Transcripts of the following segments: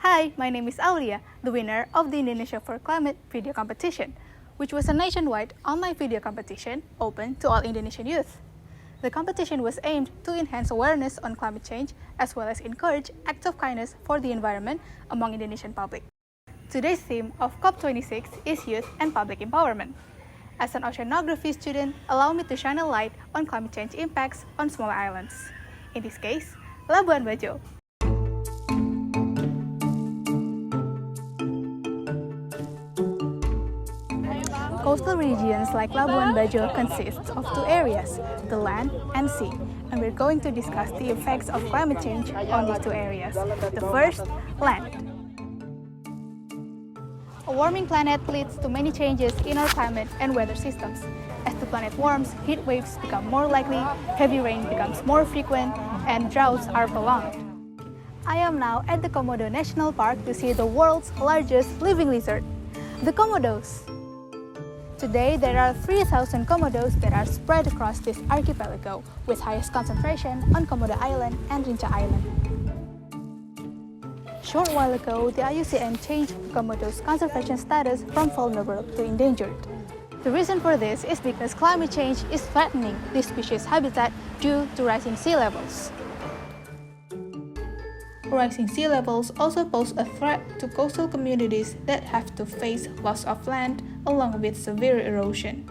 Hi, my name is Aulia, the winner of the Indonesia for Climate video competition, which was a nationwide online video competition open to all Indonesian youth. The competition was aimed to enhance awareness on climate change as well as encourage acts of kindness for the environment among Indonesian public. Today's theme of COP26 is Youth and Public Empowerment. As an oceanography student, allow me to shine a light on climate change impacts on small islands. In this case, Labuan Bajo. Coastal regions like Labuan Bajo consists of two areas, the land and sea, and we're going to discuss the effects of climate change on these two areas. The first, land. A warming planet leads to many changes in our climate and weather systems. As the planet warms, heat waves become more likely, heavy rain becomes more frequent, and droughts are prolonged. I am now at the Komodo National Park to see the world's largest living lizard, the Komodos. Today, there are 3,000 Komodos that are spread across this archipelago, with highest concentration on Komodo Island and Rinca Island. A short while ago, the IUCN changed Komodo's conservation status from vulnerable to endangered. The reason for this is because climate change is threatening this species' habitat due to rising sea levels. Rising sea levels also pose a threat to coastal communities that have to face loss of land along with severe erosion.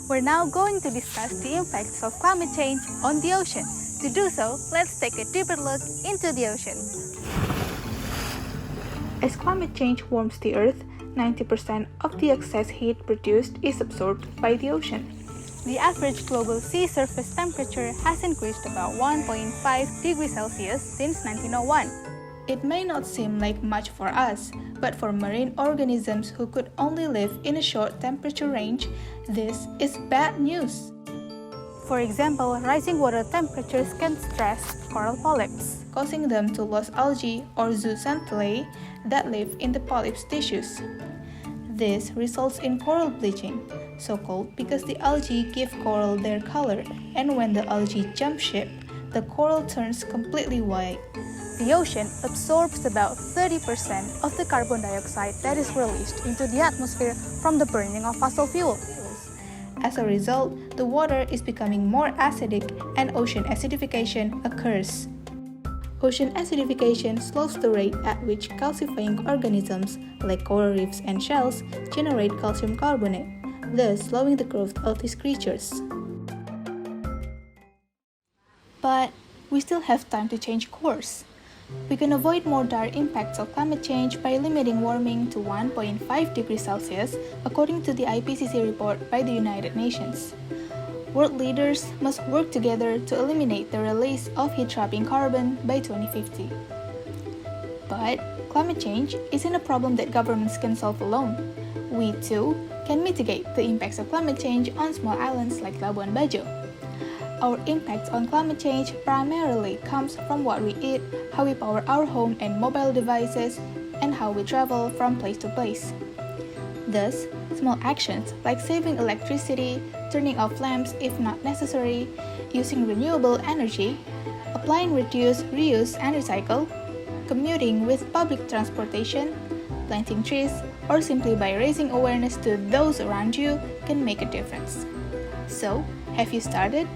We're now going to discuss the impacts of climate change on the ocean. To do so, let's take a deeper look into the ocean. As climate change warms the Earth, 90% of the excess heat produced is absorbed by the ocean. The average global sea surface temperature has increased about 1.5 degrees Celsius since 1901. It may not seem like much for us, but for marine organisms who could only live in a short temperature range, this is bad news. For example, rising water temperatures can stress coral polyps, causing them to lose algae or zooxanthellae that live in the polyps' tissues. This results in coral bleaching, so-called because the algae give coral their color, and when the algae jump ship, the coral turns completely white. The ocean absorbs about 30% of the carbon dioxide that is released into the atmosphere from the burning of fossil fuels. As a result, the water is becoming more acidic and ocean acidification occurs. Ocean acidification slows the rate at which calcifying organisms, like coral reefs and shells, generate calcium carbonate, thus slowing the growth of these creatures. But we still have time to change course. We can avoid more dire impacts of climate change by limiting warming to 1.5 degrees Celsius, according to the IPCC report by the United Nations. World leaders must work together to eliminate the release of heat-trapping carbon by 2050. But climate change isn't a problem that governments can solve alone. We, too, can mitigate the impacts of climate change on small islands like Labuan Bajo. Our impact on climate change primarily comes from what we eat, how we power our home and mobile devices, and how we travel from place to place. Thus, small actions like saving electricity, turning off lamps if not necessary, using renewable energy, applying reduce, reuse, and recycle, commuting with public transportation, planting trees, or simply by raising awareness to those around you can make a difference. So, have you started?